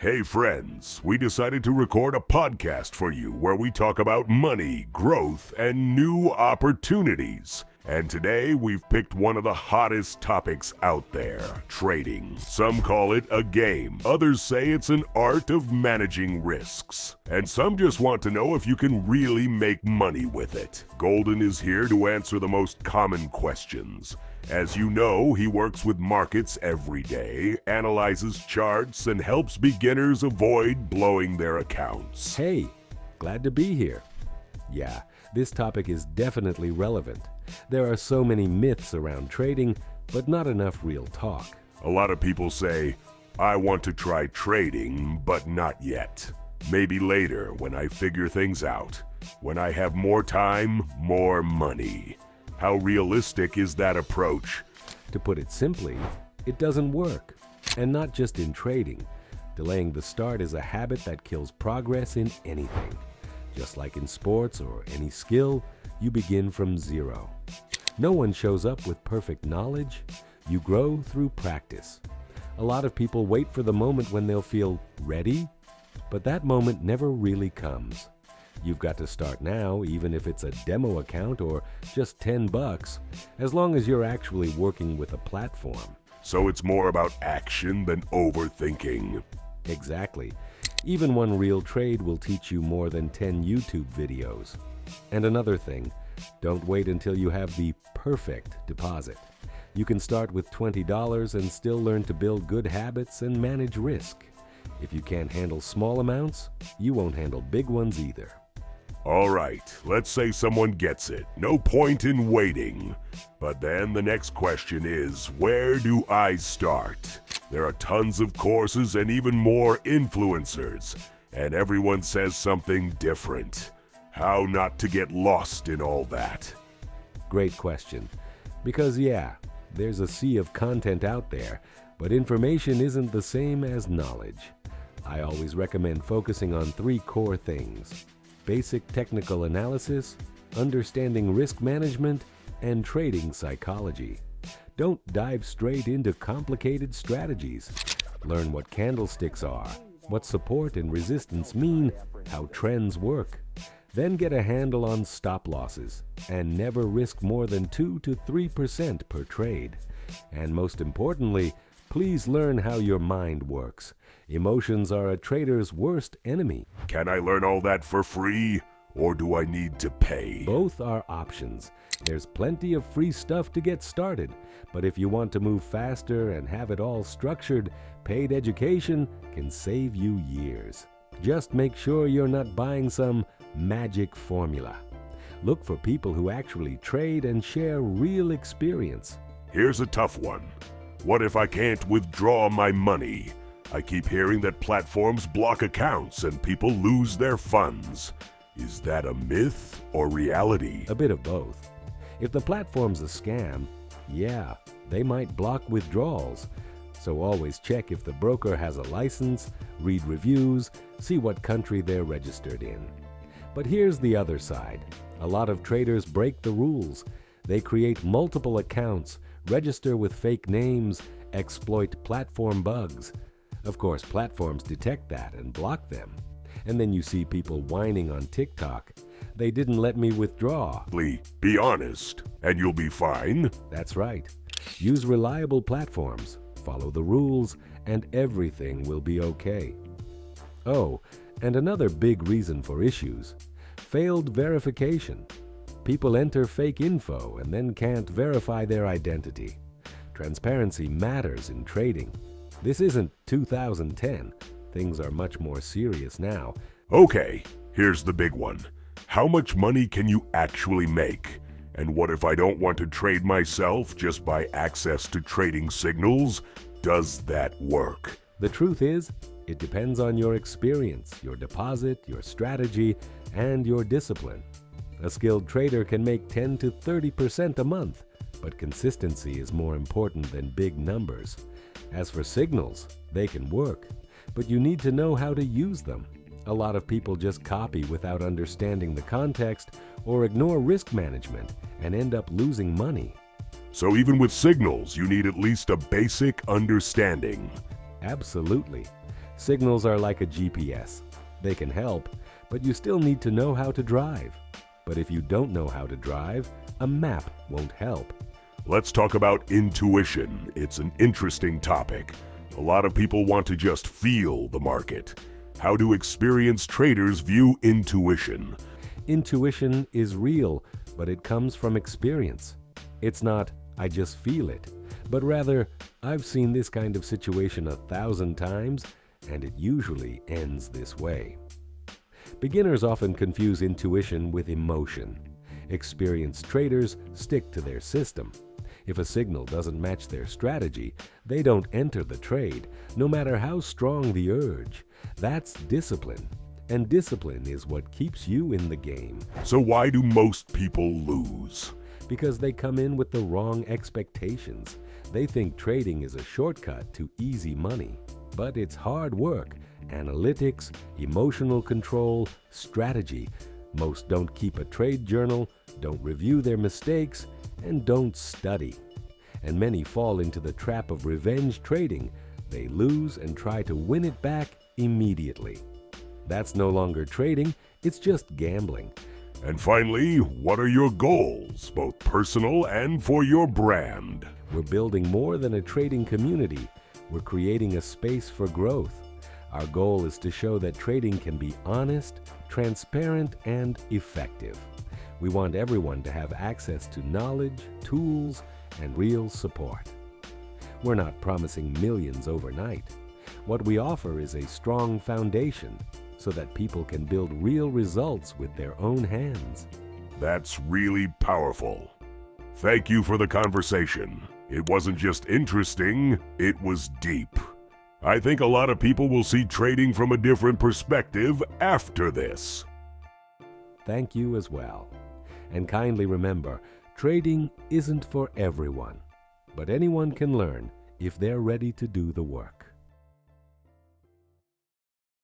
Hey friends, we decided to record a podcast for you where we talk about money, growth, and new opportunities. And today we've picked one of the hottest topics out there, trading. Some call it a game, others say it's an art of managing risks. And some just want to know if you can really make money with it. Golden is here to answer the most common questions. As you know, he works with markets every day, analyzes charts, and helps beginners avoid blowing their accounts. Hey, glad to be here. Yeah, this topic is definitely relevant. There are so many myths around trading, but not enough real talk. A lot of people say, I want to try trading, but not yet. Maybe later when I figure things out. When I have more time, more money. How realistic is that approach? To put it simply, it doesn't work. And not just in trading. Delaying the start is a habit that kills progress in anything. Just like in sports or any skill, you begin from zero. No one shows up with perfect knowledge. You grow through practice. A lot of people wait for the moment when they'll feel ready, but that moment never really comes. You've got to start now, even if it's a demo account or just $10, as long as you're actually working with a platform. So it's more about action than overthinking. Exactly. Even one real trade will teach you more than 10 YouTube videos. And another thing, don't wait until you have the perfect deposit. You can start with $20 and still learn to build good habits and manage risk. If you can't handle small amounts, you won't handle big ones either. All right, let's say someone gets it. No point in waiting. But then the next question is, where do I start? There are tons of courses and even more influencers, and everyone says something different. How not to get lost in all that? Great question. Because yeah, there's a sea of content out there, but information isn't the same as knowledge. I always recommend focusing on 3 core things: basic technical analysis, understanding risk management, and trading psychology. Don't dive straight into complicated strategies. Learn what candlesticks are, what support and resistance mean, how trends work. Then get a handle on stop losses, and never risk more than 2 to 3% per trade. And most importantly, please learn how your mind works. Emotions are a trader's worst enemy. Can I learn all that for free, or do I need to pay? Both are options. There's plenty of free stuff to get started, but if you want to move faster and have it all structured, paid education can save you years. Just make sure you're not buying some magic formula. Look for people who actually trade and share real experience. Here's a tough one. What if I can't withdraw my money? I keep hearing that platforms block accounts and people lose their funds. Is that a myth or reality? A bit of both. If the platform's a scam, yeah, they might block withdrawals. So always check if the broker has a license, read reviews, see what country they're registered in. But here's the other side. A lot of traders break the rules. They create multiple accounts, register with fake names, exploit platform bugs. Of course, platforms detect that and block them. And then you see people whining on TikTok. They didn't let me withdraw. Be honest, and you'll be fine. That's right. Use reliable platforms, follow the rules, and everything will be okay. Oh, and another big reason for issues: failed verification. People enter fake info and then can't verify their identity. Transparency matters in trading. This isn't 2010. Things are much more serious now. Okay, here's the big one. How much money can you actually make? And what if I don't want to trade myself, just buy access to trading signals? Does that work? The truth is, it depends on your experience, your deposit, your strategy, and your discipline. A skilled trader can make 10 to 30% a month, but consistency is more important than big numbers. As for signals, they can work, but you need to know how to use them. A lot of people just copy without understanding the context or ignore risk management and end up losing money. So even with signals, you need at least a basic understanding. Absolutely. Signals are like a GPS. They can help, but you still need to know how to drive. But if you don't know how to drive, a map won't help. Let's talk about intuition. It's an interesting topic. A lot of people want to just feel the market. How do experienced traders view intuition? Intuition is real, but it comes from experience. It's not, I just feel it, but rather, I've seen this kind of situation 1,000 times, and it usually ends this way. Beginners often confuse intuition with emotion. Experienced traders stick to their system. If a signal doesn't match their strategy, they don't enter the trade, no matter how strong the urge. That's discipline, and discipline is what keeps you in the game. So why do most people lose? Because they come in with the wrong expectations. They think trading is a shortcut to easy money, but it's hard work, analytics, emotional control, strategy. Most don't keep a trade journal, don't review their mistakes, and don't study. And many fall into the trap of revenge trading. They lose and try to win it back immediately. That's no longer trading, it's just gambling. And finally, what are your goals, both personal and for your brand? We're building more than a trading community. We're creating a space for growth. Our goal is to show that trading can be honest, transparent, and effective. We want everyone to have access to knowledge, tools, and real support. We're not promising millions overnight. What we offer is a strong foundation so that people can build real results with their own hands. That's really powerful. Thank you for the conversation. It wasn't just interesting, it was deep. I think a lot of people will see trading from a different perspective after this. Thank you as well. And kindly remember, trading isn't for everyone, but anyone can learn if they're ready to do the work.